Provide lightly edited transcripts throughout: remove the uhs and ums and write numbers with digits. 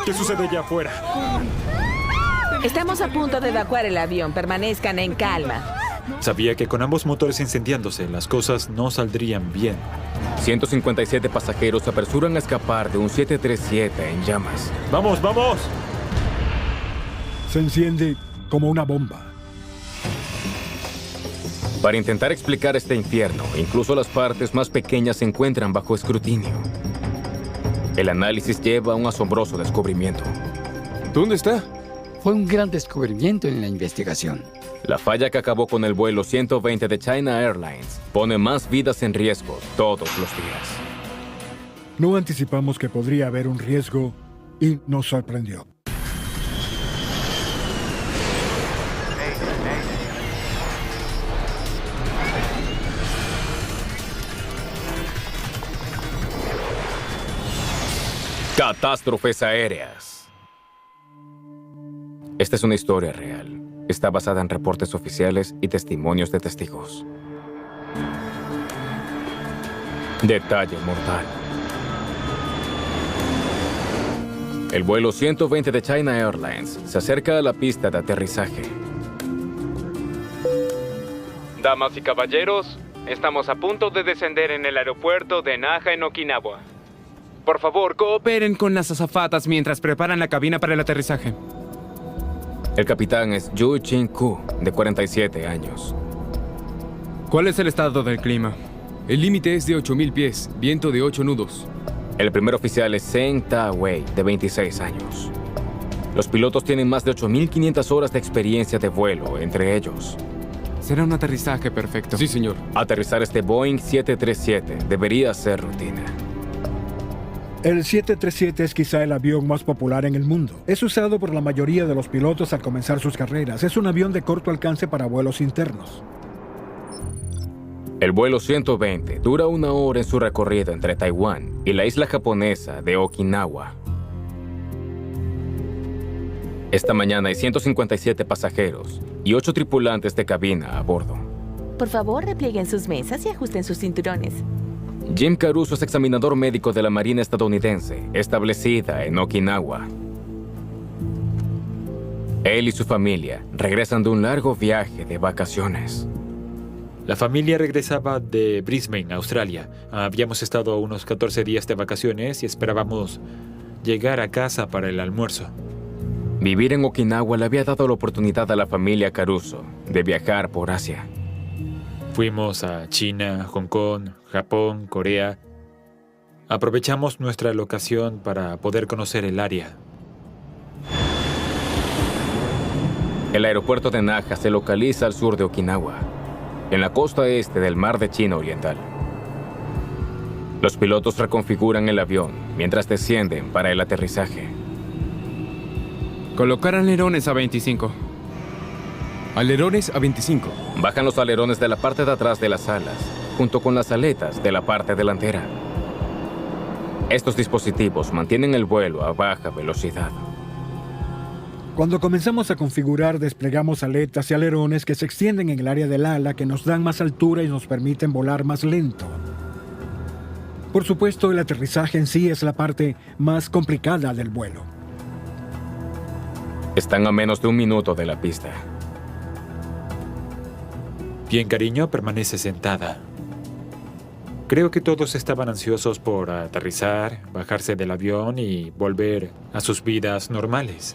¿Qué sucede allá afuera? Estamos a punto de evacuar el avión. Permanezcan en calma. Sabía que con ambos motores incendiándose, las cosas no saldrían bien. 157 pasajeros se apresuran a escapar de un 737 en llamas. ¡Vamos, vamos! Se enciende como una bomba. Para intentar explicar este infierno, incluso las partes más pequeñas se encuentran bajo escrutinio. El análisis lleva a un asombroso descubrimiento. ¿Dónde está? Fue un gran descubrimiento en la investigación. La falla que acabó con el vuelo 120 de China Airlines pone más vidas en riesgo todos los días. No anticipamos que podría haber un riesgo y nos sorprendió. Catástrofes aéreas. Esta es una historia real. Está basada en reportes oficiales y testimonios de testigos. Detalle mortal. El vuelo 120 de China Airlines se acerca a la pista de aterrizaje. Damas y caballeros, estamos a punto de descender en el aeropuerto de Naha en Okinawa. Por favor, cooperen con las azafatas mientras preparan la cabina para el aterrizaje. El capitán es Yu Chin-ku, de 47 años. ¿Cuál es el estado del clima? El límite es de 8.000 pies, viento de 8 nudos. El primer oficial es Zheng Ta-wei, de 26 años. Los pilotos tienen más de 8.500 horas de experiencia de vuelo entre ellos. Será un aterrizaje perfecto. Sí, señor. Aterrizar este Boeing 737 debería ser rutina. El 737 es quizá el avión más popular en el mundo. Es usado por la mayoría de los pilotos al comenzar sus carreras. Es un avión de corto alcance para vuelos internos. El vuelo 120 dura 1 hora en su recorrido entre Taiwán y la isla japonesa de Okinawa. Esta mañana hay 157 pasajeros y 8 tripulantes de cabina a bordo. Por favor, replieguen sus mesas y ajusten sus cinturones. Jim Caruso es examinador médico de la Marina estadounidense, establecida en Okinawa. Él y su familia regresan de un largo viaje de vacaciones. La familia regresaba de Brisbane, Australia. Habíamos estado unos 14 días de vacaciones y esperábamos llegar a casa para el almuerzo. Vivir en Okinawa le había dado la oportunidad a la familia Caruso de viajar por Asia. Fuimos a China, Hong Kong, Japón, Corea. Aprovechamos nuestra locación para poder conocer el área. El aeropuerto de Naha se localiza al sur de Okinawa, en la costa este del mar de China Oriental. Los pilotos reconfiguran el avión mientras descienden para el aterrizaje. Colocar alerones a 25. Alerones a 25. Bajan los alerones de la parte de atrás de las alas, junto con las aletas de la parte delantera. Estos dispositivos mantienen el vuelo a baja velocidad. Cuando comenzamos a configurar, desplegamos aletas y alerones que se extienden en el área del ala, que nos dan más altura y nos permiten volar más lento. Por supuesto, el aterrizaje en sí es la parte más complicada del vuelo. Están a menos de 1 minuto de la pista. Bien, cariño, permanece sentada. Creo que todos estaban ansiosos por aterrizar, bajarse del avión y volver a sus vidas normales.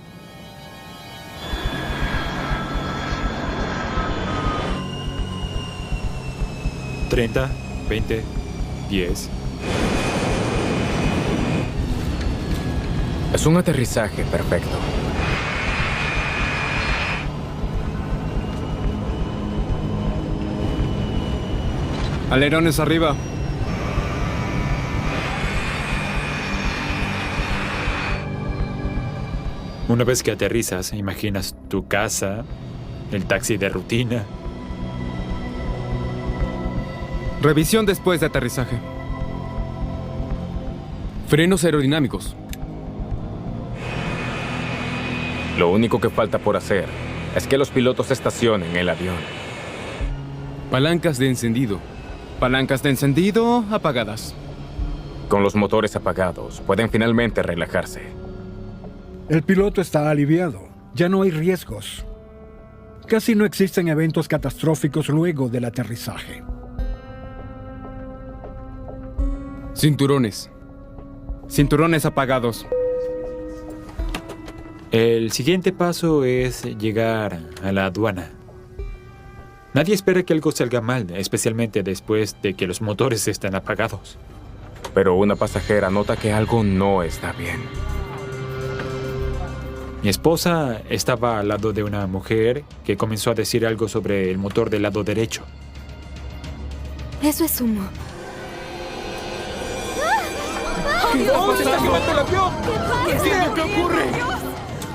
¿30, 20, 10? Es un aterrizaje perfecto. Alerones arriba. Una vez que aterrizas, imaginas tu casa, el taxi de rutina. Revisión después de aterrizaje. Frenos aerodinámicos. Lo único que falta por hacer es que los pilotos estacionen el avión. Palancas de encendido. Palancas de encendido apagadas. Con los motores apagados, pueden finalmente relajarse. El piloto está aliviado. Ya no hay riesgos. Casi no existen eventos catastróficos luego del aterrizaje. Cinturones. Cinturones apagados. El siguiente paso es llegar a la aduana. Nadie espera que algo salga mal, especialmente después de que los motores estén apagados. Pero una pasajera nota que algo no está bien. Mi esposa estaba al lado de una mujer que comenzó a decir algo sobre el motor del lado derecho. Eso es humo.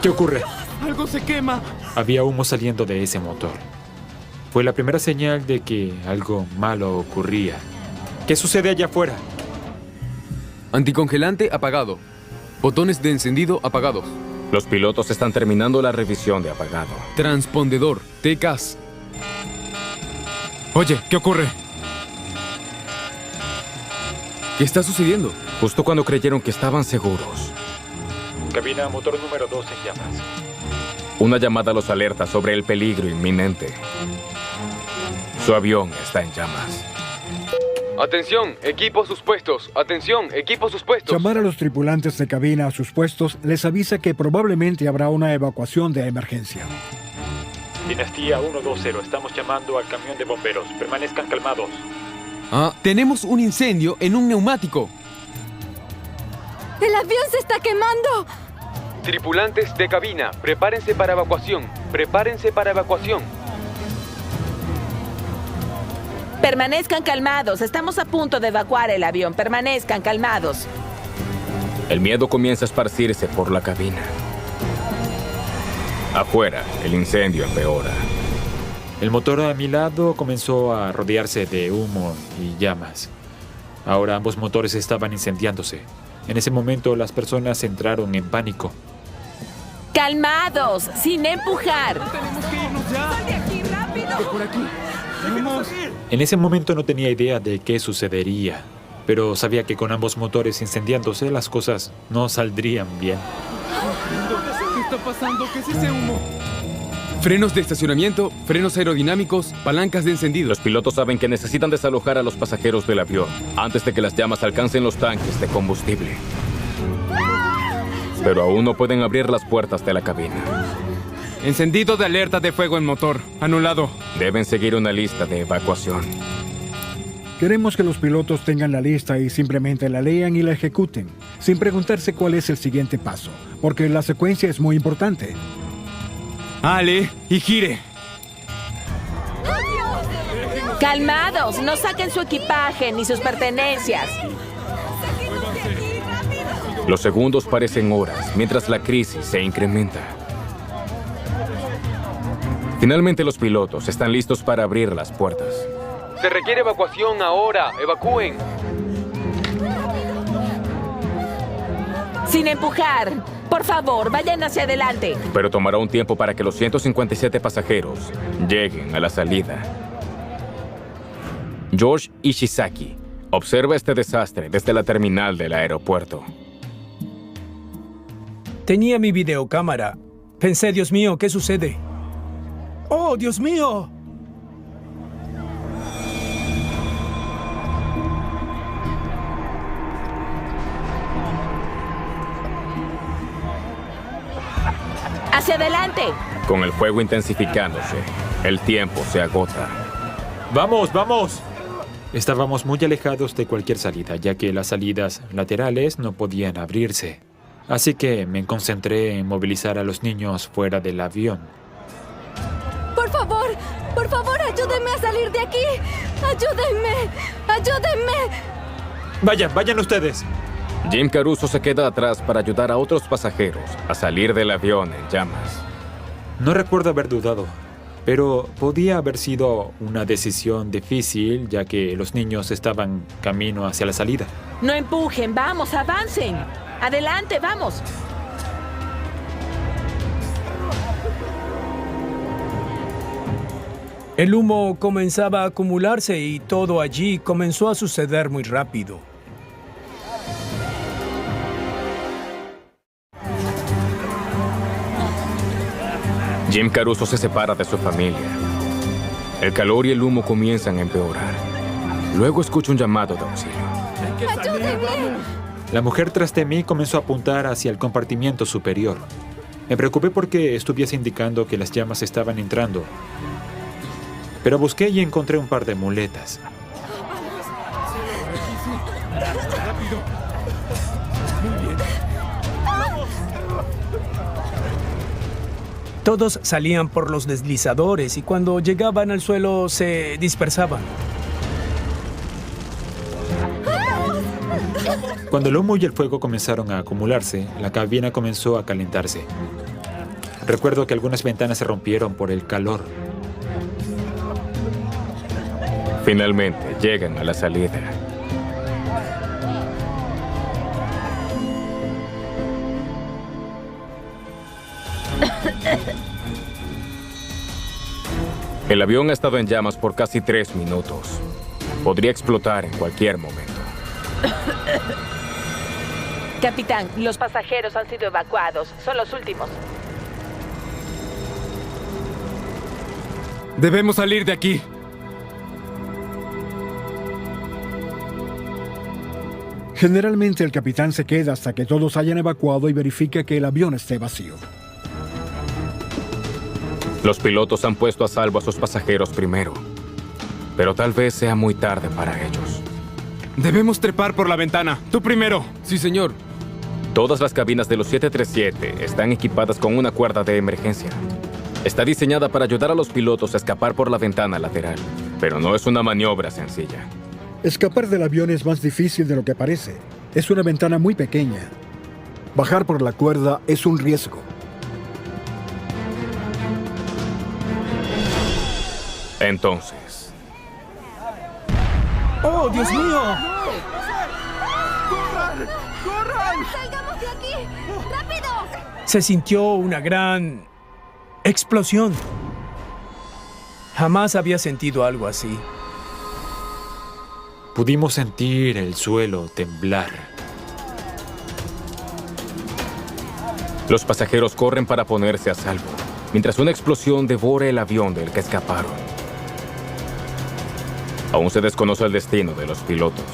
¿Qué ocurre? ¡Algo se quema! Había humo saliendo de ese motor. Fue la primera señal de que algo malo ocurría. ¿Qué sucede allá afuera? Anticongelante apagado. Botones de encendido apagados. Los pilotos están terminando la revisión de apagado. Transpondedor. TCAS. Oye, ¿qué ocurre? ¿Qué está sucediendo? Justo cuando creyeron que estaban seguros, Cabina motor número 2 en llamas. una llamada los alerta sobre el peligro inminente. Su avión está en llamas. Atención, equipos suspuestos. Atención, equipos suspuestos. Llamar a los tripulantes de cabina a sus puestos les avisa que probablemente habrá una evacuación de emergencia. Dinastía 120, estamos llamando al camión de bomberos. Permanezcan calmados. Tenemos un incendio en un neumático. ¡El avión se está quemando! Tripulantes de cabina, prepárense para evacuación. Prepárense para evacuación. Permanezcan calmados. Estamos a punto de evacuar el avión. Permanezcan calmados. El miedo comienza a esparcirse por la cabina. Afuera, el incendio empeora. El motor a mi lado comenzó a rodearse de humo y llamas. Ahora ambos motores estaban incendiándose. En ese momento las personas entraron en pánico. Calmados, sin empujar. ¡Tenemos que irnos ya! ¡Sal de aquí, rápido! ¡Por aquí! ¡Vamos! En ese momento no tenía idea de qué sucedería, pero sabía que con ambos motores incendiándose las cosas no saldrían bien. ¿Qué está pasando? ¿Qué es ese humo? Frenos de estacionamiento, frenos aerodinámicos, palancas de encendido. Los pilotos saben que necesitan desalojar a los pasajeros del avión antes de que las llamas alcancen los tanques de combustible. Pero aún no pueden abrir las puertas de la cabina. Encendido de alerta de fuego en motor. Anulado. Deben seguir una lista de evacuación. Queremos que los pilotos tengan la lista y simplemente la lean y la ejecuten, sin preguntarse cuál es el siguiente paso, porque la secuencia es muy importante. Ale y gire. Calmados, no saquen su equipaje ni sus pertenencias. Los segundos parecen horas mientras la crisis se incrementa. Finalmente los pilotos están listos para abrir las puertas. Se requiere evacuación ahora. Evacúen. Sin empujar. Por favor, vayan hacia adelante. Pero tomará un tiempo para que los 157 pasajeros lleguen a la salida. George Ishizaki observa este desastre desde la terminal del aeropuerto. Tenía mi videocámara. Pensé, Dios mío, ¿qué sucede? ¡Oh, Dios mío! ¡Hacia adelante! Con el fuego intensificándose, el tiempo se agota. ¡Vamos, vamos! Estábamos muy alejados de cualquier salida, ya que las salidas laterales no podían abrirse. Así que me concentré en movilizar a los niños fuera del avión. Por favor, ayúdenme a salir de aquí. Ayúdenme. Vayan ustedes. Jim Caruso se queda atrás para ayudar a otros pasajeros a salir del avión en llamas. No recuerdo haber dudado, pero podía haber sido una decisión difícil, ya que los niños estaban camino hacia la salida. No empujen, vamos, avancen. Adelante, vamos. El humo comenzaba a acumularse y todo allí comenzó a suceder muy rápido. Jim Caruso se separa de su familia. El calor y el humo comienzan a empeorar. Luego escucha un llamado de auxilio. ¡Ayúdenme! La mujer tras de mí comenzó a apuntar hacia el compartimiento superior. Me preocupé porque estuviese indicando que las llamas estaban entrando. Pero busqué y encontré un par de muletas. Todos salían por los deslizadores y cuando llegaban al suelo se dispersaban. Cuando el humo y el fuego comenzaron a acumularse, la cabina comenzó a calentarse. Recuerdo que algunas ventanas se rompieron por el calor. Finalmente llegan a la salida. El avión ha estado en llamas por casi 3 minutos. Podría explotar en cualquier momento. Capitán, los pasajeros han sido evacuados. Son los últimos. Debemos salir de aquí. Generalmente el capitán se queda hasta que todos hayan evacuado y verifica que el avión esté vacío. Los pilotos han puesto a salvo a sus pasajeros primero. Pero tal vez sea muy tarde para ellos. Debemos trepar por la ventana. Tú primero. Sí, señor. Todas las cabinas de los 737 están equipadas con una cuerda de emergencia. Está diseñada para ayudar a los pilotos a escapar por la ventana lateral, pero no es una maniobra sencilla. Escapar del avión es más difícil de lo que parece. Es una ventana muy pequeña. Bajar por la cuerda es un riesgo. Entonces, ¡Oh, Dios mío! ¡Salgamos de aquí! ¡Rápido! Se sintió una gran explosión. Jamás había sentido algo así. Pudimos sentir el suelo temblar. los pasajeros corren para ponerse a salvo, mientras una explosión devora el avión del que escaparon. Aún se desconoce el destino de los pilotos.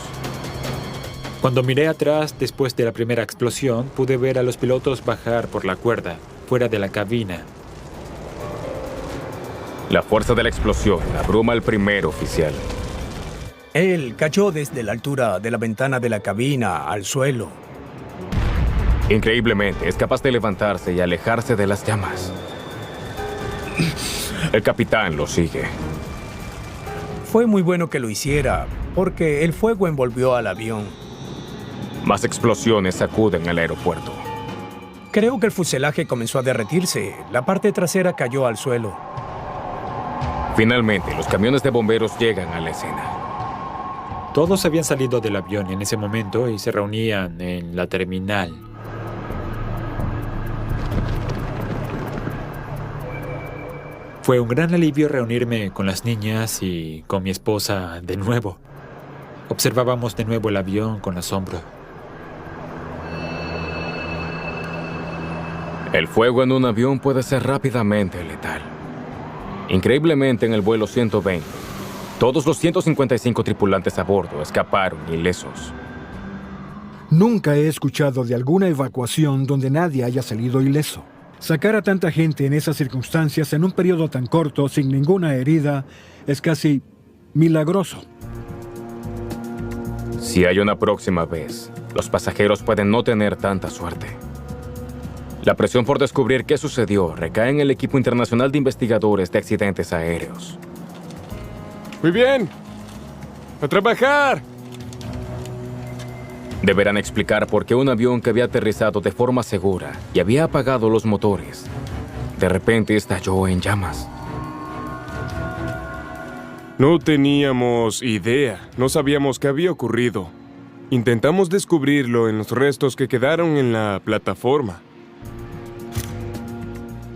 Cuando miré atrás después de la primera explosión, pude ver a los pilotos bajar por la cuerda, fuera de la cabina. La fuerza de la explosión abruma al primer oficial. Él cayó desde la altura de la ventana de la cabina al suelo. Increíblemente, es capaz de levantarse y alejarse de las llamas. El capitán lo sigue. Fue muy bueno que lo hiciera, porque el fuego envolvió al avión. Más explosiones sacuden el aeropuerto. Creo que el fuselaje comenzó a derretirse. La parte trasera cayó al suelo. Finalmente, los camiones de bomberos llegan a la escena. Todos habían salido del avión en ese momento y se reunían en la terminal. Fue un gran alivio reunirme con las niñas y con mi esposa de nuevo. Observábamos de nuevo el avión con asombro. El fuego en un avión puede ser rápidamente letal. Increíblemente, en el vuelo 120, todos los 155 tripulantes a bordo escaparon ilesos. Nunca he escuchado de alguna evacuación donde nadie haya salido ileso. Sacar a tanta gente en esas circunstancias en un periodo tan corto, sin ninguna herida, es casi milagroso. Si hay una próxima vez, los pasajeros pueden no tener tanta suerte. La presión por descubrir qué sucedió recae en el equipo internacional de investigadores de accidentes aéreos. Muy bien. ¡A trabajar! Deberán explicar por qué un avión que había aterrizado de forma segura y había apagado los motores, de repente estalló en llamas. No teníamos idea, no sabíamos qué había ocurrido. Intentamos descubrirlo en los restos que quedaron en la plataforma.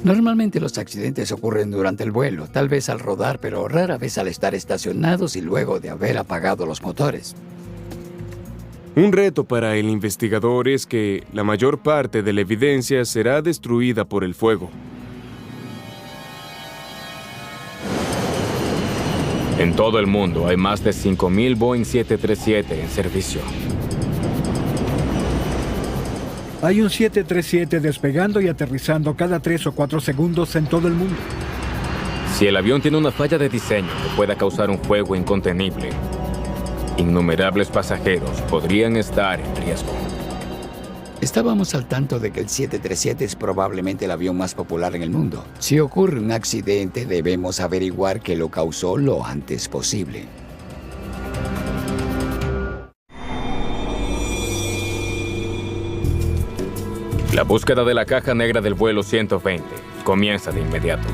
Normalmente los accidentes ocurren durante el vuelo, tal vez al rodar, pero rara vez al estar estacionados y luego de haber apagado los motores. Un reto para el investigador es que la mayor parte de la evidencia será destruida por el fuego. En todo el mundo hay más de 5.000 Boeing 737 en servicio. Hay un 737 despegando y aterrizando cada 3 o 4 segundos en todo el mundo. Si el avión tiene una falla de diseño que pueda causar un fuego incontenible, innumerables pasajeros podrían estar en riesgo. Estábamos al tanto de que el 737 es probablemente el avión más popular en el mundo. Si ocurre un accidente, debemos averiguar qué lo causó lo antes posible. La búsqueda de la caja negra del vuelo 120 comienza de inmediato.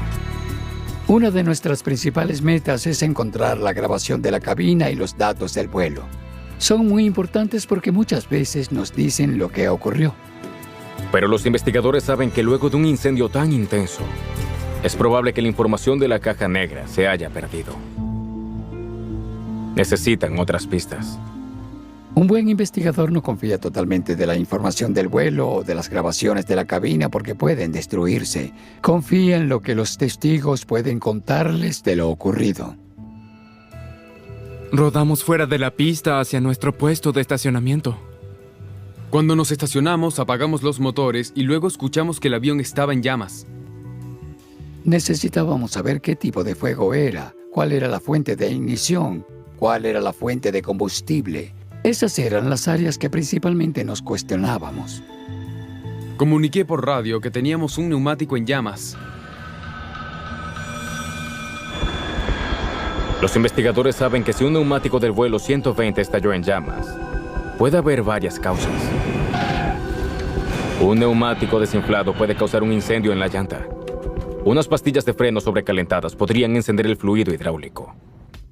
Una de nuestras principales metas es encontrar la grabación de la cabina y los datos del vuelo. Son muy importantes porque muchas veces nos dicen lo que ocurrió. Pero los investigadores saben que luego de un incendio tan intenso, es probable que la información de la caja negra se haya perdido. Necesitan otras pistas. Un buen investigador no confía totalmente de la información del vuelo o de las grabaciones de la cabina porque pueden destruirse. Confía en lo que los testigos pueden contarles de lo ocurrido. Rodamos fuera de la pista hacia nuestro puesto de estacionamiento. Cuando nos estacionamos, apagamos los motores y luego escuchamos que el avión estaba en llamas. Necesitábamos saber qué tipo de fuego era, cuál era la fuente de ignición, cuál era la fuente de combustible. Esas eran las áreas que principalmente nos cuestionábamos. Comuniqué por radio que teníamos un neumático en llamas. Los investigadores saben que si un neumático del vuelo 120 estalló en llamas, puede haber varias causas. Un neumático desinflado puede causar un incendio en la llanta. Unas pastillas de freno sobrecalentadas podrían encender el fluido hidráulico.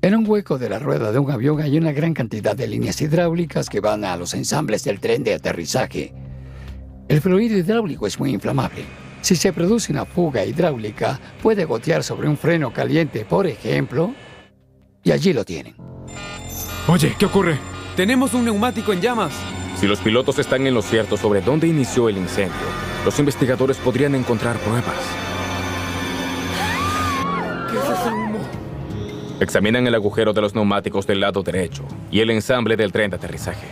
En un hueco de la rueda de un avión hay una gran cantidad de líneas hidráulicas que van a los ensambles del tren de aterrizaje. El fluido hidráulico es muy inflamable. Si se produce una fuga hidráulica, puede gotear sobre un freno caliente, por ejemplo, y allí lo tienen. Oye, ¿qué ocurre? ¡Tenemos un neumático en llamas! Si los pilotos están en lo cierto sobre dónde inició el incendio, los investigadores podrían encontrar pruebas. ¿Qué es ese humo? Examinan el agujero de los neumáticos del lado derecho y el ensamble del tren de aterrizaje.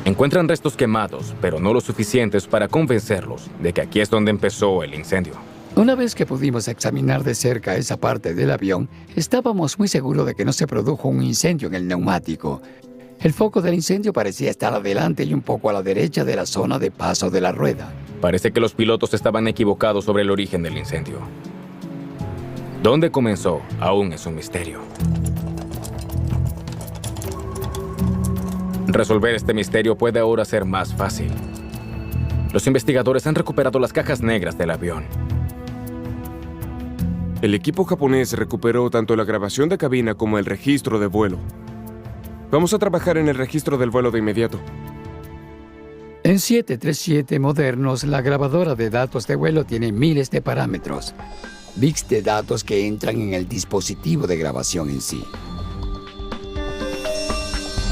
Encuentran restos quemados, pero no lo suficientes para convencerlos de que aquí es donde empezó el incendio. Una vez que pudimos examinar de cerca esa parte del avión, estábamos muy seguros de que no se produjo un incendio en el neumático. El foco del incendio parecía estar adelante y un poco a la derecha de la zona de paso de la rueda. Parece que los pilotos estaban equivocados sobre el origen del incendio. ¿Dónde comenzó? Aún es un misterio. Resolver este misterio puede ahora ser más fácil. Los investigadores han recuperado las cajas negras del avión. El equipo japonés recuperó tanto la grabación de cabina como el registro de vuelo. Vamos a trabajar en el registro del vuelo de inmediato. En 737 modernos, la grabadora de datos de vuelo tiene miles de parámetros. Bits de datos que entran en el dispositivo de grabación en sí.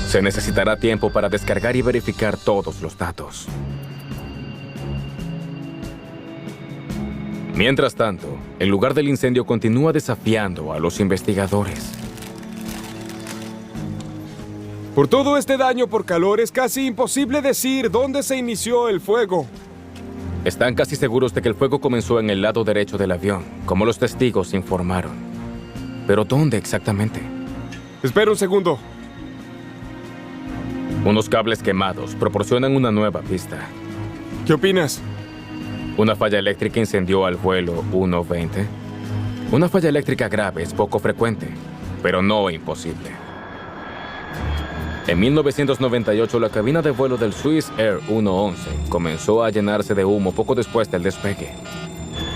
Se necesitará tiempo para descargar y verificar todos los datos. Mientras tanto, el lugar del incendio continúa desafiando a los investigadores. Por todo este daño por calor, es casi imposible decir dónde se inició el fuego. Están casi seguros de que el fuego comenzó en el lado derecho del avión, como los testigos informaron. ¿Pero dónde exactamente? Espera un segundo. Unos cables quemados proporcionan una nueva pista. ¿Qué opinas? ¿Una falla eléctrica incendió al vuelo 120? Una falla eléctrica grave es poco frecuente, pero no imposible. En 1998, la cabina de vuelo del Swiss Air 111 comenzó a llenarse de humo poco después del despegue.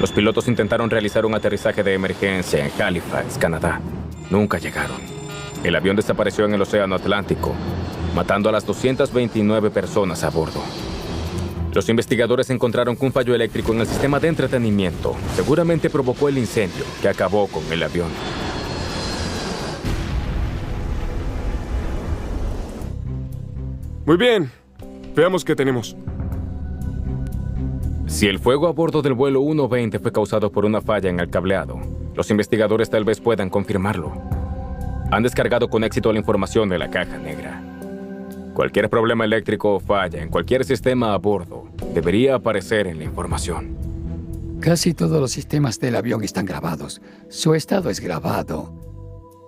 Los pilotos intentaron realizar un aterrizaje de emergencia en Halifax, Canadá. Nunca llegaron. El avión desapareció en el Océano Atlántico, matando a las 229 personas a bordo. Los investigadores encontraron que un fallo eléctrico en el sistema de entretenimiento seguramente provocó el incendio que acabó con el avión. Muy bien. Veamos qué tenemos. Si el fuego a bordo del vuelo 120 fue causado por una falla en el cableado, los investigadores tal vez puedan confirmarlo. Han descargado con éxito la información de la caja negra. Cualquier problema eléctrico o falla en cualquier sistema a bordo debería aparecer en la información. Casi todos los sistemas del avión están grabados. Su estado es grabado.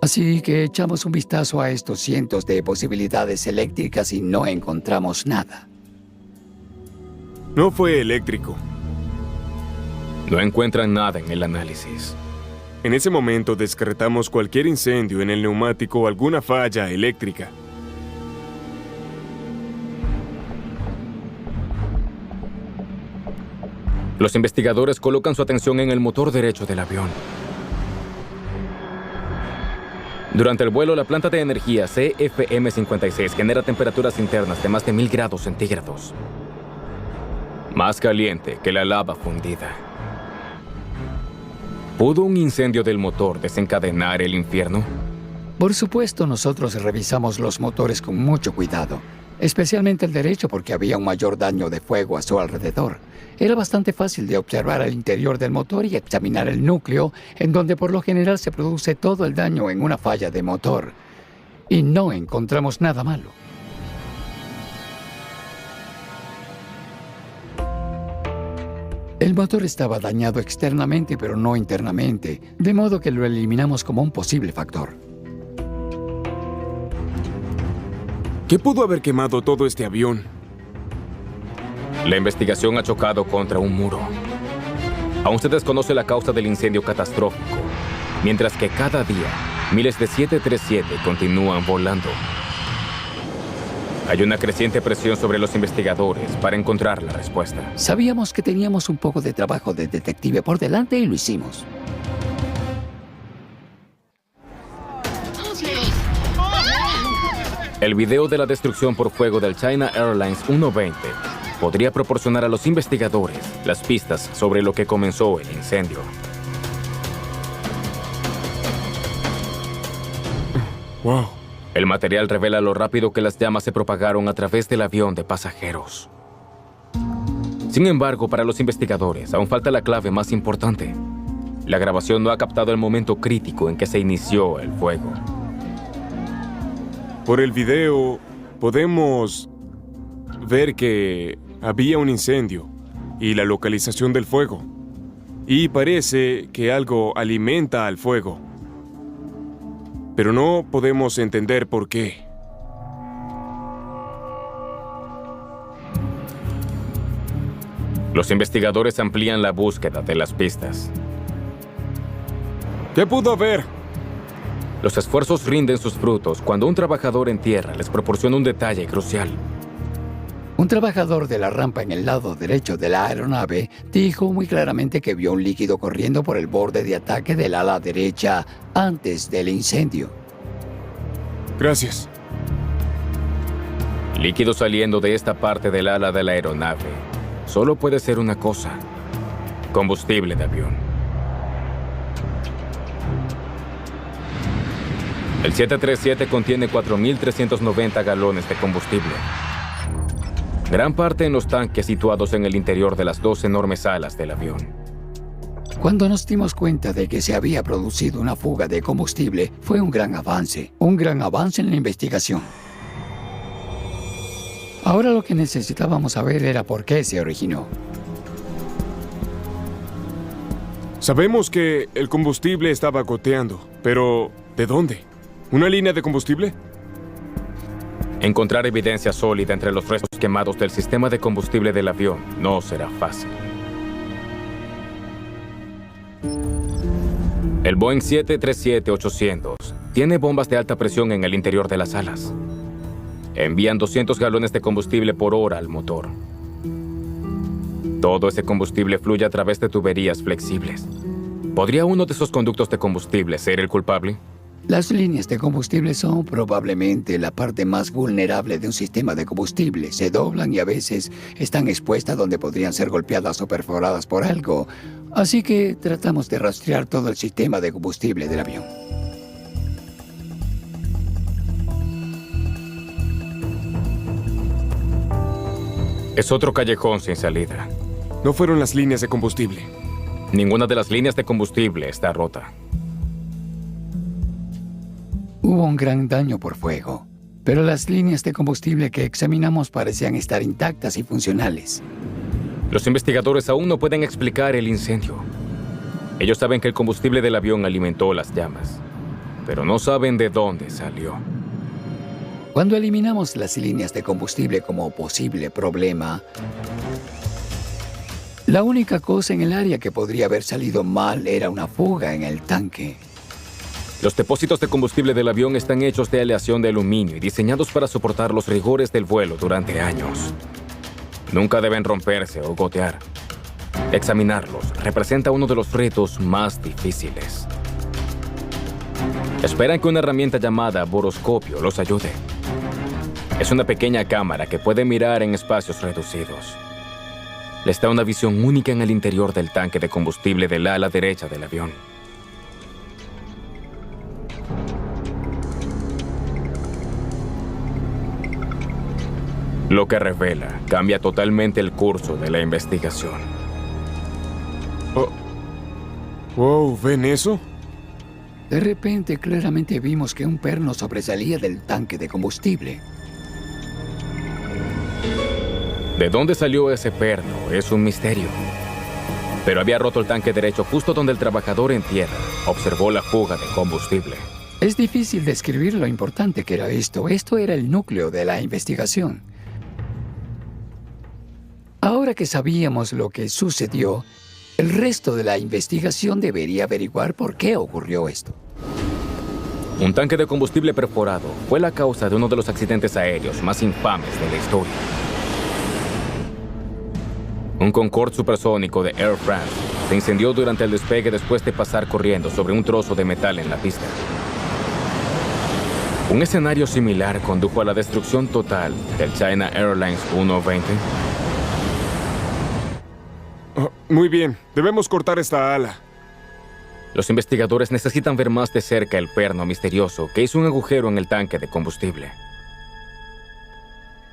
Así que echamos un vistazo a estos cientos de posibilidades eléctricas y no encontramos nada. No fue eléctrico. No encuentran nada en el análisis. En ese momento descartamos cualquier incendio en el neumático o alguna falla eléctrica. Los investigadores colocan su atención en el motor derecho del avión. Durante el vuelo, la planta de energía CFM56 genera temperaturas internas de más de 1000 grados centígrados. Más caliente que la lava fundida. ¿Pudo un incendio del motor desencadenar el infierno? Por supuesto, nosotros revisamos los motores con mucho cuidado, especialmente el derecho porque había un mayor daño de fuego a su alrededor. Era bastante fácil de observar el interior del motor y examinar el núcleo, en donde por lo general se produce todo el daño en una falla de motor. Y no encontramos nada malo. El motor estaba dañado externamente, pero no internamente, de modo que lo eliminamos como un posible factor. ¿Qué pudo haber quemado todo este avión? La investigación ha chocado contra un muro. Aún se desconoce la causa del incendio catastrófico, mientras que cada día miles de 737 continúan volando. Hay una creciente presión sobre los investigadores para encontrar la respuesta. Sabíamos que teníamos un poco de trabajo de detective por delante y lo hicimos. El video de la destrucción por fuego del China Airlines 120 podría proporcionar a los investigadores las pistas sobre lo que comenzó el incendio. ¡Wow! El material revela lo rápido que las llamas se propagaron a través del avión de pasajeros. Sin embargo, para los investigadores, aún falta la clave más importante. La grabación no ha captado el momento crítico en que se inició el fuego. Por el video, podemos ver que había un incendio y la localización del fuego. Y parece que algo alimenta al fuego. Pero no podemos entender por qué. Los investigadores amplían la búsqueda de las pistas. ¿Qué pudo haber? Los esfuerzos rinden sus frutos cuando un trabajador en tierra les proporciona un detalle crucial. Un trabajador de la rampa en el lado derecho de la aeronave dijo muy claramente que vio un líquido corriendo por el borde de ataque del ala derecha antes del incendio. Gracias. Líquido saliendo de esta parte del ala de la aeronave solo puede ser una cosa: combustible de avión. El 737 contiene 4.390 galones de combustible. Gran parte en los tanques situados en el interior de las dos enormes alas del avión. Cuando nos dimos cuenta de que se había producido una fuga de combustible, fue un gran avance en la investigación. Ahora lo que necesitábamos saber era por qué se originó. Sabemos que el combustible estaba goteando, pero ¿de dónde? ¿Una línea de combustible? Encontrar evidencia sólida entre los restos quemados del sistema de combustible del avión no será fácil. El Boeing 737-800 tiene bombas de alta presión en el interior de las alas. Envían 200 galones de combustible por hora al motor. Todo ese combustible fluye a través de tuberías flexibles. ¿Podría uno de esos conductos de combustible ser el culpable? Las líneas de combustible son probablemente la parte más vulnerable de un sistema de combustible. Se doblan y a veces están expuestas donde podrían ser golpeadas o perforadas por algo. Así que tratamos de rastrear todo el sistema de combustible del avión. Es otro callejón sin salida. No fueron las líneas de combustible. Ninguna de las líneas de combustible está rota. Hubo un gran daño por fuego, pero las líneas de combustible que examinamos parecían estar intactas y funcionales. Los investigadores aún no pueden explicar el incendio. Ellos saben que el combustible del avión alimentó las llamas, pero no saben de dónde salió. Cuando eliminamos las líneas de combustible como posible problema, la única cosa en el área que podría haber salido mal era una fuga en el tanque. Los depósitos de combustible del avión están hechos de aleación de aluminio y diseñados para soportar los rigores del vuelo durante años. Nunca deben romperse o gotear. Examinarlos representa uno de los retos más difíciles. Esperan que una herramienta llamada boroscopio los ayude. Es una pequeña cámara que puede mirar en espacios reducidos. Les da una visión única en el interior del tanque de combustible del ala derecha del avión. Lo que revela cambia totalmente el curso de la investigación. Oh. Wow, ¿ven eso? De repente, claramente vimos que un perno sobresalía del tanque de combustible. ¿De dónde salió ese perno? Es un misterio. Pero había roto el tanque derecho justo donde el trabajador en tierra observó la fuga de combustible. Es difícil describir lo importante que era esto. Esto era el núcleo de la investigación. Ahora que sabíamos lo que sucedió, el resto de la investigación debería averiguar por qué ocurrió esto. Un tanque de combustible perforado fue la causa de uno de los accidentes aéreos más infames de la historia. Un Concorde supersónico de Air France se incendió durante el despegue después de pasar corriendo sobre un trozo de metal en la pista. Un escenario similar condujo a la destrucción total del China Airlines 120. Muy bien, debemos cortar esta ala. Los investigadores necesitan ver más de cerca el perno misterioso que hizo un agujero en el tanque de combustible.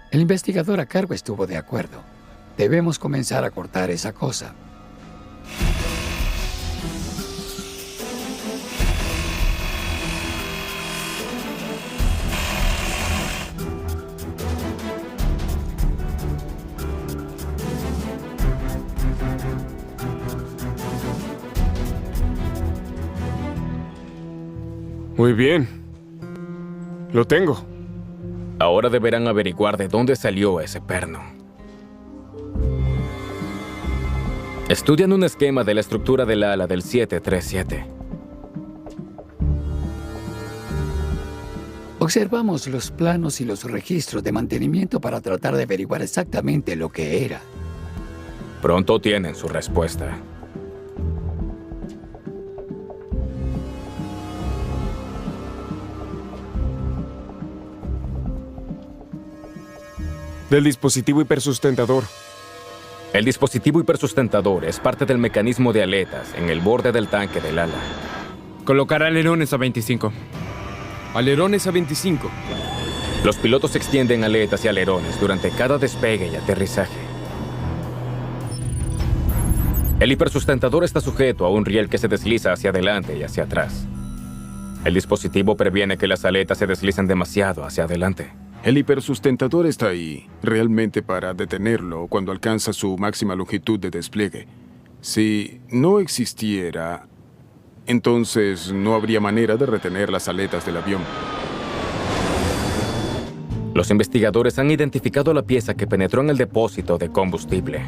El investigador a cargo estuvo de acuerdo. Debemos comenzar a cortar esa cosa. Muy bien. Lo tengo. Ahora deberán averiguar de dónde salió ese perno. Estudian un esquema de la estructura del ala del 737. Observamos los planos y los registros de mantenimiento para tratar de averiguar exactamente lo que era. Pronto tienen su respuesta. Del dispositivo hipersustentador. El dispositivo hipersustentador es parte del mecanismo de aletas en el borde del tanque del ala. Colocar alerones a 25. Alerones a 25. Los pilotos extienden aletas y alerones durante cada despegue y aterrizaje. El hipersustentador está sujeto a un riel que se desliza hacia adelante y hacia atrás. El dispositivo previene que las aletas se deslicen demasiado hacia adelante. El hipersustentador está ahí, realmente para detenerlo cuando alcanza su máxima longitud de despliegue. Si no existiera, entonces no habría manera de retener las aletas del avión. Los investigadores han identificado la pieza que penetró en el depósito de combustible.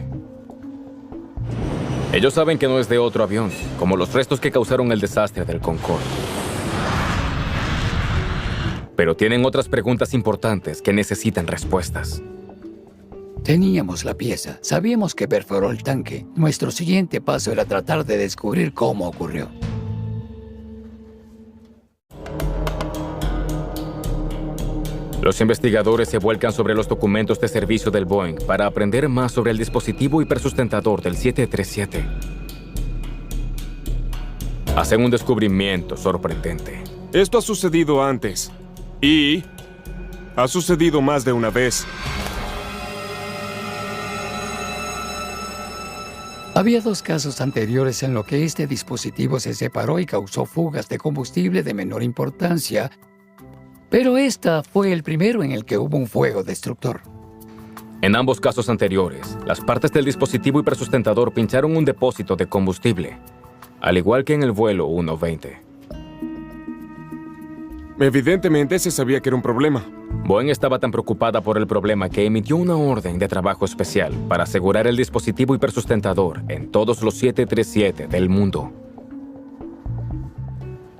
Ellos saben que no es de otro avión, como los restos que causaron el desastre del Concorde. Pero tienen otras preguntas importantes que necesitan respuestas. Teníamos la pieza, sabíamos que perforó el tanque. Nuestro siguiente paso era tratar de descubrir cómo ocurrió. Los investigadores se vuelcan sobre los documentos de servicio del Boeing para aprender más sobre el dispositivo hipersustentador del 737. Hacen un descubrimiento sorprendente. Esto ha sucedido antes. Y ha sucedido más de una vez. Había 2 casos anteriores en los que este dispositivo se separó y causó fugas de combustible de menor importancia Pero este fue el primero en el que hubo un fuego destructor. En ambos casos anteriores, las partes del dispositivo hipersustentador pincharon un depósito de combustible, al igual que en el vuelo 120. Evidentemente se sabía que era un problema. Boeing estaba tan preocupada por el problema que emitió una orden de trabajo especial para asegurar el dispositivo hipersustentador en todos los 737 del mundo.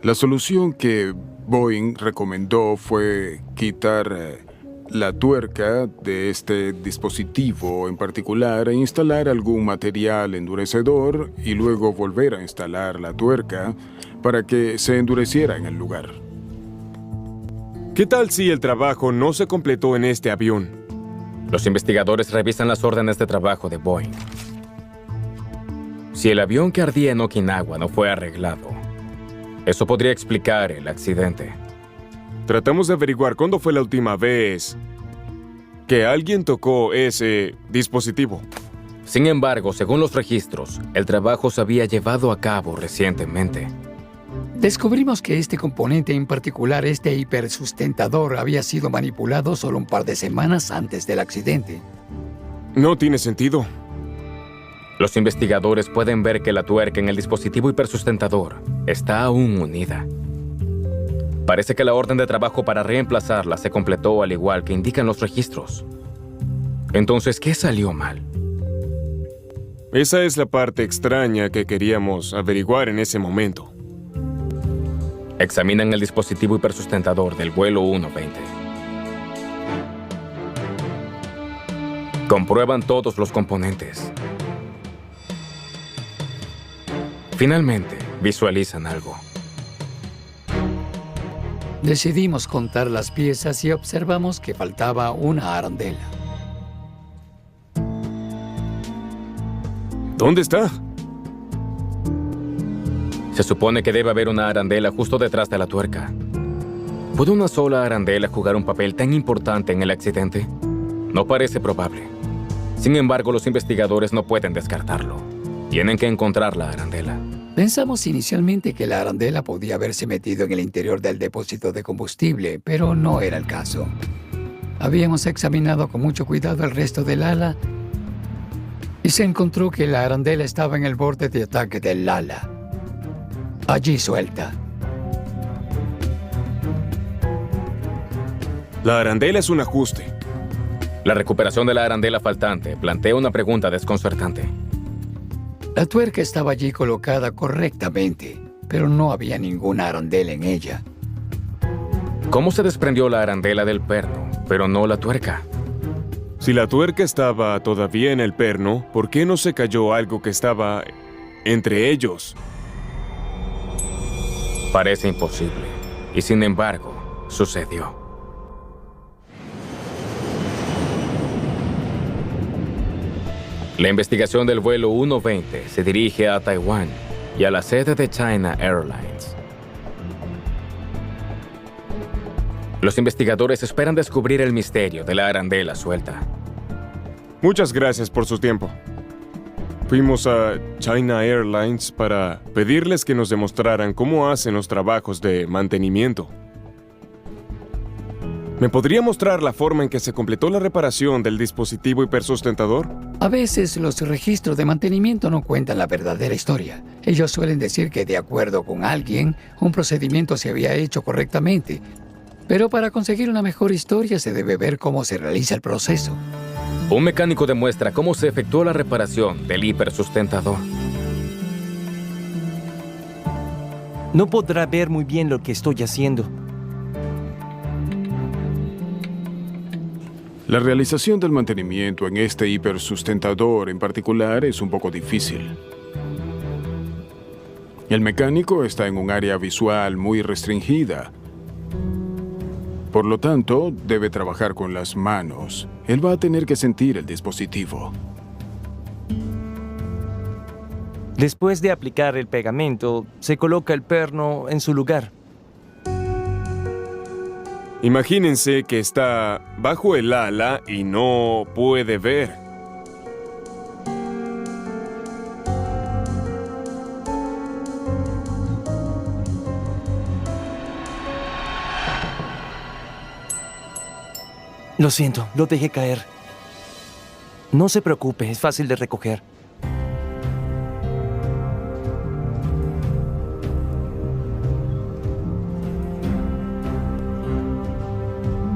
La solución que Boeing recomendó fue quitar la tuerca de este dispositivo en particular e instalar algún material endurecedor y luego volver a instalar la tuerca para que se endureciera en el lugar. ¿Qué tal si el trabajo no se completó en este avión? Los investigadores revisan las órdenes de trabajo de Boeing. Si el avión que ardía en Okinawa no fue arreglado, eso podría explicar el accidente. Tratamos de averiguar cuándo fue la última vez que alguien tocó ese dispositivo. Sin embargo, según los registros, el trabajo se había llevado a cabo recientemente. Descubrimos que este componente en particular, este hipersustentador, había sido manipulado solo un par de semanas antes del accidente. No tiene sentido. Los investigadores pueden ver que la tuerca en el dispositivo hipersustentador está aún unida. Parece que la orden de trabajo para reemplazarla se completó al igual que indican los registros. Entonces, ¿qué salió mal? Esa es la parte extraña que queríamos averiguar en ese momento. Examinan el dispositivo hipersustentador del vuelo 120. Comprueban todos los componentes. Finalmente, visualizan algo. Decidimos contar las piezas y observamos que faltaba una arandela. ¿Dónde está? Se supone que debe haber una arandela justo detrás de la tuerca. ¿Puede una sola arandela jugar un papel tan importante en el accidente? No parece probable. Sin embargo, los investigadores no pueden descartarlo. Tienen que encontrar la arandela. Pensamos inicialmente que la arandela podía haberse metido en el interior del depósito de combustible, pero no era el caso. Habíamos examinado con mucho cuidado el resto del ala y se encontró que la arandela estaba en el borde de ataque del ala. Allí suelta. La arandela es un ajuste. La recuperación de la arandela faltante plantea una pregunta desconcertante. La tuerca estaba allí colocada correctamente, pero no había ninguna arandela en ella. ¿Cómo se desprendió la arandela del perno, pero no la tuerca? Si la tuerca estaba todavía en el perno, ¿por qué no se cayó algo que estaba entre ellos? Parece imposible, y sin embargo, sucedió. La investigación del vuelo 120 se dirige a Taiwán y a la sede de China Airlines. Los investigadores esperan descubrir el misterio de la arandela suelta. Muchas gracias por su tiempo. Fuimos a China Airlines para pedirles que nos demostraran cómo hacen los trabajos de mantenimiento. ¿Me podría mostrar la forma en que se completó la reparación del dispositivo hipersustentador? A veces los registros de mantenimiento no cuentan la verdadera historia. Ellos suelen decir que de acuerdo con alguien, un procedimiento se había hecho correctamente. Pero para conseguir una mejor historia se debe ver cómo se realiza el proceso. Un mecánico demuestra cómo se efectuó la reparación del hipersustentador. No podrá ver muy bien lo que estoy haciendo. La realización del mantenimiento en este hipersustentador en particular es un poco difícil. El mecánico está en un área visual muy restringida. Por lo tanto, debe trabajar con las manos. Él va a tener que sentir el dispositivo. Después de aplicar el pegamento, se coloca el perno en su lugar. Imagínense que está bajo el ala y no puede ver. Lo siento, lo dejé caer. No se preocupe, es fácil de recoger.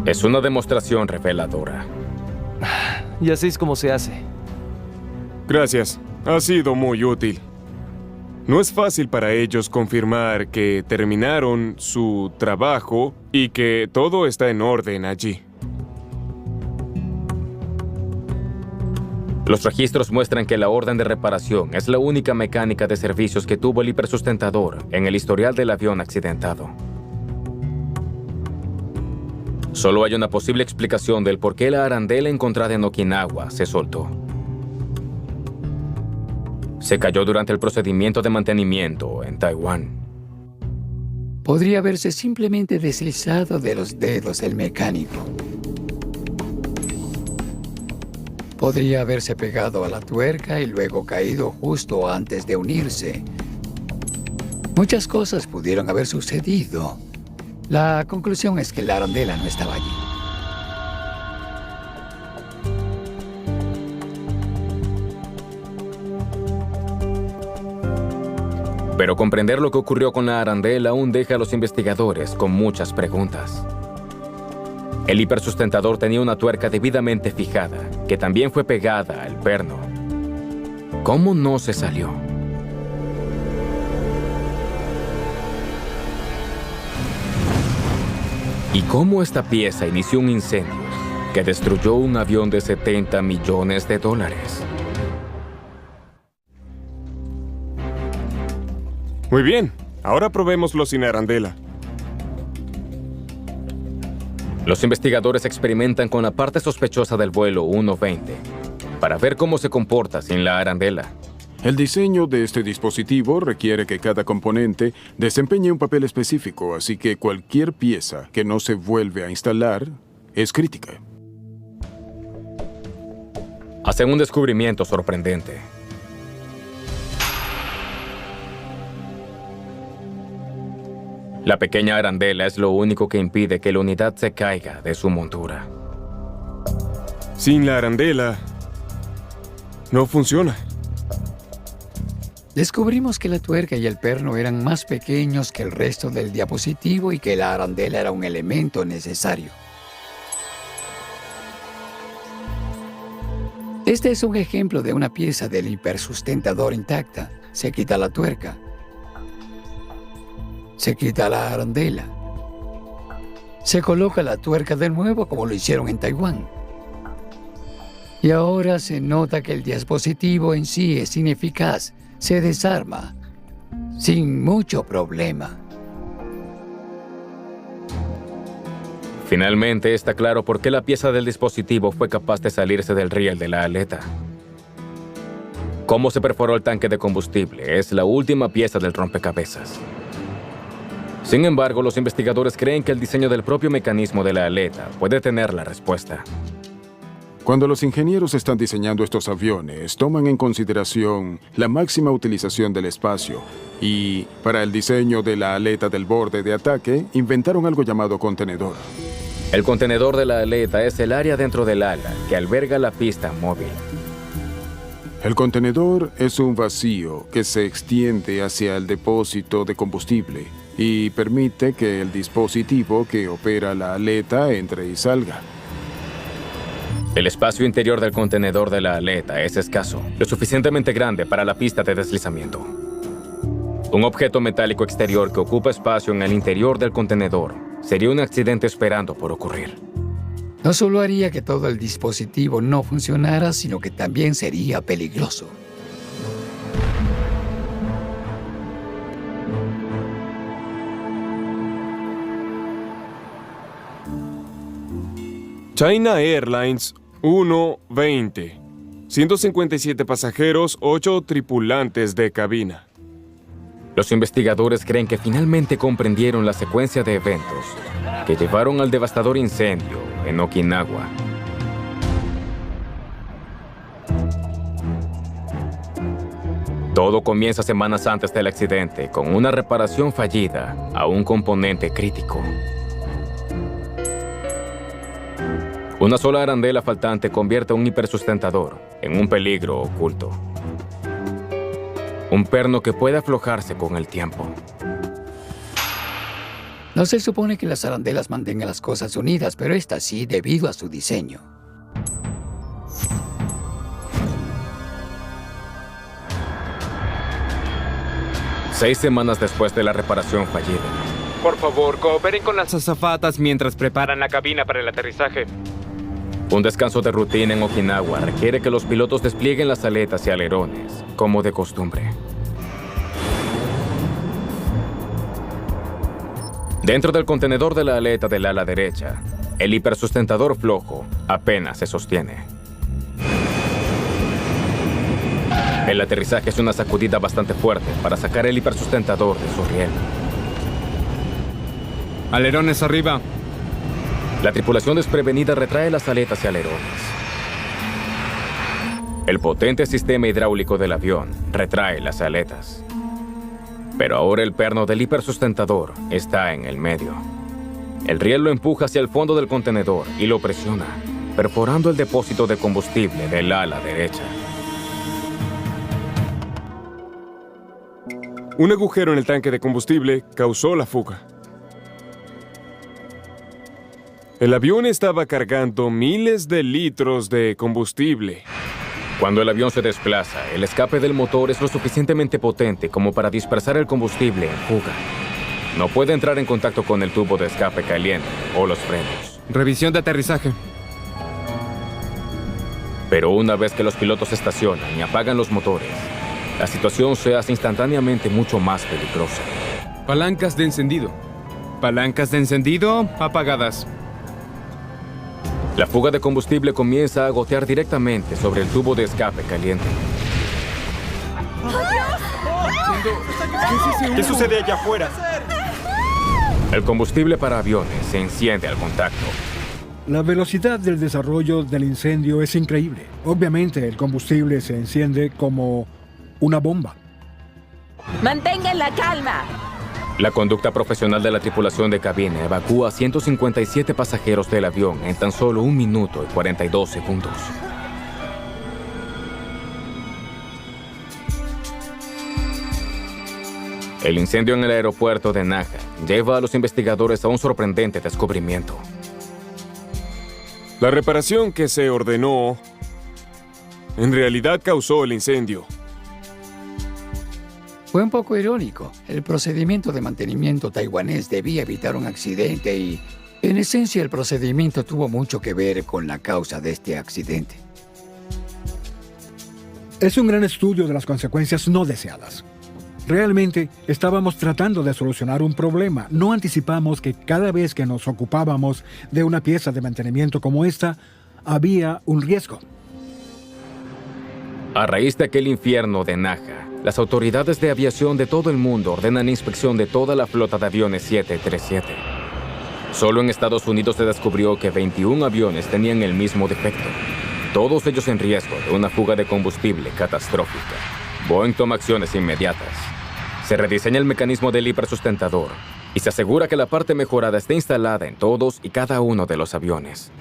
Es una demostración reveladora. Y así es como se hace. Gracias. Ha sido muy útil. No es fácil para ellos confirmar que terminaron su trabajo y que todo está en orden allí. Los registros muestran que la orden de reparación es la única mecánica de servicios que tuvo el hipersustentador en el historial del avión accidentado. Solo hay una posible explicación del por qué la arandela encontrada en Okinawa se soltó. Se cayó durante el procedimiento de mantenimiento en Taiwán. Podría haberse simplemente deslizado de los dedos del mecánico. Podría haberse pegado a la tuerca y luego caído justo antes de unirse. Muchas cosas pudieron haber sucedido. La conclusión es que la arandela no estaba allí. Pero comprender lo que ocurrió con la arandela aún deja a los investigadores con muchas preguntas. El hipersustentador tenía una tuerca debidamente fijada, que también fue pegada al perno. ¿Cómo no se salió? ¿Y cómo esta pieza inició un incendio que destruyó un avión de $70 millones? Muy bien. Ahora probémoslo sin arandela. Los investigadores experimentan con la parte sospechosa del vuelo 120 para ver cómo se comporta sin la arandela. El diseño de este dispositivo requiere que cada componente desempeñe un papel específico, así que cualquier pieza que no se vuelve a instalar es crítica. Hacen un descubrimiento sorprendente. La pequeña arandela es lo único que impide que la unidad se caiga de su montura. Sin la arandela, no funciona. Descubrimos que la tuerca y el perno eran más pequeños que el resto del dispositivo y que la arandela era un elemento necesario. Este es un ejemplo de una pieza del hipersustentador intacta. Se quita la tuerca. Se quita la arandela. Se coloca la tuerca de nuevo como lo hicieron en Taiwán. Y ahora se nota que el dispositivo en sí es ineficaz. Se desarma sin mucho problema. Finalmente está claro por qué la pieza del dispositivo fue capaz de salirse del riel de la aleta. Cómo se perforó el tanque de combustible es la última pieza del rompecabezas. Sin embargo, los investigadores creen que el diseño del propio mecanismo de la aleta puede tener la respuesta. Cuando los ingenieros están diseñando estos aviones, toman en consideración la máxima utilización del espacio y, para el diseño de la aleta del borde de ataque, inventaron algo llamado contenedor. El contenedor de la aleta es el área dentro del ala que alberga la pista móvil. El contenedor es un vacío que se extiende hacia el depósito de combustible y permite que el dispositivo que opera la aleta entre y salga. El espacio interior del contenedor de la aleta es escaso, lo suficientemente grande para la pista de deslizamiento. Un objeto metálico exterior que ocupa espacio en el interior del contenedor sería un accidente esperando por ocurrir. No solo haría que todo el dispositivo no funcionara, sino que también sería peligroso. China Airlines 120. 157 pasajeros, 8 tripulantes de cabina. Los investigadores creen que finalmente comprendieron la secuencia de eventos que llevaron al devastador incendio en Okinawa. Todo comienza semanas antes del accidente con una reparación fallida a un componente crítico. Una sola arandela faltante convierte a un hipersustentador en un peligro oculto. Un perno que puede aflojarse con el tiempo. No se supone que las arandelas mantengan las cosas unidas, pero esta sí debido a su diseño. Seis semanas después de la reparación fallida. Por favor, cooperen con las azafatas mientras preparan la cabina para el aterrizaje. Un descanso de rutina en Okinawa requiere que los pilotos desplieguen las aletas y alerones, como de costumbre. Dentro del contenedor de la aleta del ala derecha, el hipersustentador flojo apenas se sostiene. El aterrizaje es una sacudida bastante fuerte para sacar el hipersustentador de su riel. Alerones arriba. La tripulación desprevenida retrae las aletas y alerones. El potente sistema hidráulico del avión retrae las aletas. Pero ahora el perno del hipersustentador está en el medio. El riel lo empuja hacia el fondo del contenedor y lo presiona, perforando el depósito de combustible del ala derecha. Un agujero en el tanque de combustible causó la fuga. El avión estaba cargando miles de litros de combustible. Cuando el avión se desplaza, el escape del motor es lo suficientemente potente como para dispersar el combustible en fuga. No puede entrar en contacto con el tubo de escape caliente o los frenos. Revisión de aterrizaje. Pero una vez que los pilotos se estacionan y apagan los motores, la situación se hace instantáneamente mucho más peligrosa. Palancas de encendido. Palancas de encendido apagadas. La fuga de combustible comienza a gotear directamente sobre el tubo de escape caliente. ¿Qué sucede allá afuera? El combustible para aviones se enciende al contacto. La velocidad del desarrollo del incendio es increíble. Obviamente, el combustible se enciende como una bomba. ¡Mantengan la calma! La conducta profesional de la tripulación de cabina evacúa a 157 pasajeros del avión en tan solo 1 minuto y 42 segundos. El incendio en el aeropuerto de Naha lleva a los investigadores a un sorprendente descubrimiento. La reparación que se ordenó en realidad causó el incendio. Fue un poco irónico. El procedimiento de mantenimiento taiwanés debía evitar un accidente y, en esencia, el procedimiento tuvo mucho que ver con la causa de este accidente. Es un gran estudio de las consecuencias no deseadas. Realmente estábamos tratando de solucionar un problema. No anticipamos que cada vez que nos ocupábamos de una pieza de mantenimiento como esta, había un riesgo. A raíz de aquel infierno de Naha, las autoridades de aviación de todo el mundo ordenan inspección de toda la flota de aviones 737. Solo en Estados Unidos se descubrió que 21 aviones tenían el mismo defecto, todos ellos en riesgo de una fuga de combustible catastrófica. Boeing toma acciones inmediatas. Se rediseña el mecanismo del hipersustentador y se asegura que la parte mejorada esté instalada en todos y cada uno de los aviones.